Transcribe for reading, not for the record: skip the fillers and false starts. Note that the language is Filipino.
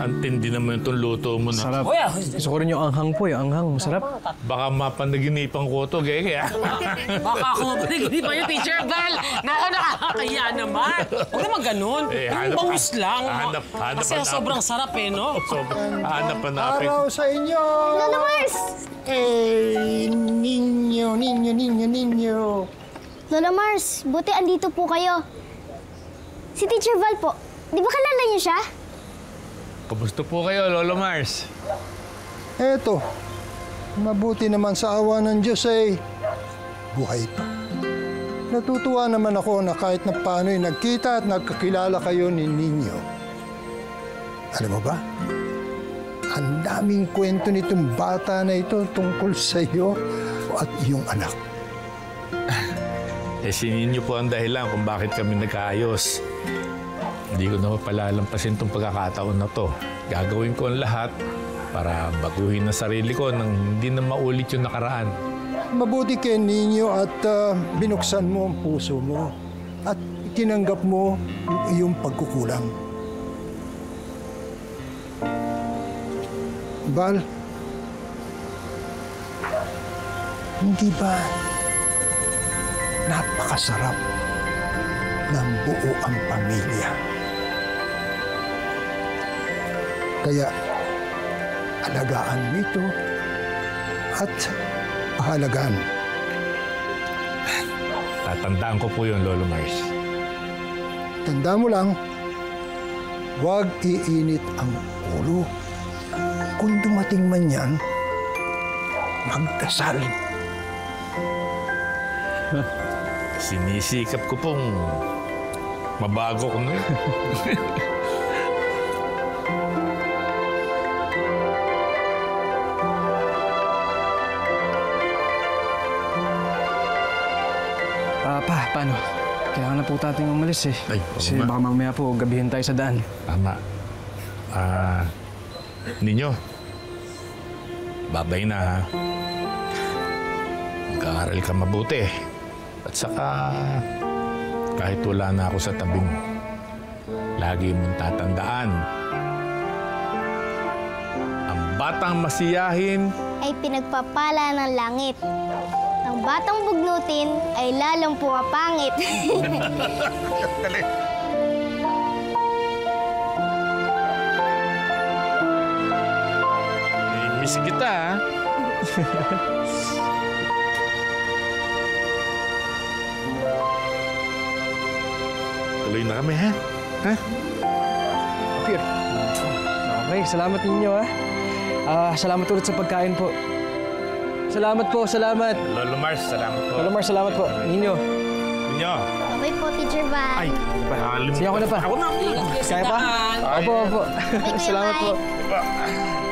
Ang tindi naman itong luto mo na. Sarap. Gusto ko rin yung anghang po, yung anghang. Masarap. Baka mapanaginipan ko ito, kaya. Baka ako mapanaginipan yung Teacher Val. Naku, nakakakaya naman. Huwag naman ganun. Yung bangus lang. Kasi sobrang sarap eh, no? Hanap-hanapin. Araw sa inyo! Lolo Mars! Ninyo. Lolo Mars, buti andito po kayo. Si Teacher Val po, di ba kilala niyo siya? Kamusta po kayo, Lolo Mars? Eto, mabuti naman sa awa ng Diyos ay buhay pa. Natutuwa naman ako na kahit na paano'y nagkita at nagkakilala kayo ni Ninyo. Alam mo ba? Ang daming kwento nitong bata na ito tungkol sa iyo at iyong anak. Si Ninyo po ang dahilan kung bakit kami nagkaayos. Hindi ko na palalampasin itong pagkakataon na to. Gagawin ko ang lahat para baguhin ang sarili ko nang hindi na maulit yung nakaraan. Mabuti kay Ninyo at binuksan mo ang puso mo at tinanggap mo yung iyong pagkukulang. Val, hindi ba napakasarap ng buo ang pamilya? Kaya alagaan mo ito at pahalagaan. Tatandaan ko po yun, Lolo Mars. Tanda mo lang, huwag iinit ang ulo. Kung dumating man yan, magdasal. Sinisikap ko pong mabago ko na yun. Paano? Kailangan na po tating umalis eh. Ay, kasi baka mamaya po gabihin tayo sa daan. Tama. Ninyo, babay na ha. Mag-aaral ka mabuti. At saka, kahit wala na ako sa tabi mo, lagi mong tatandaan. Ang batang masiyahin Ay pinagpapala ng langit. Ang batang bugnutin ay lalong pumapangit. miss kita, ha? Tuloy na kami, ha? Ha? Okay, salamat ninyo ha. Salamat ulit sa pagkain po. Salamat po, salamat. Lolo Mars, salamat po. Lolo Mars, salamat po. Ninyo. Ninyo. Babay po, Teacher Val. Ay, Sige ako na pa. Ingat kayo sa Kaya pa? daan. Opo, opo. Kuya Salamat po. Mike.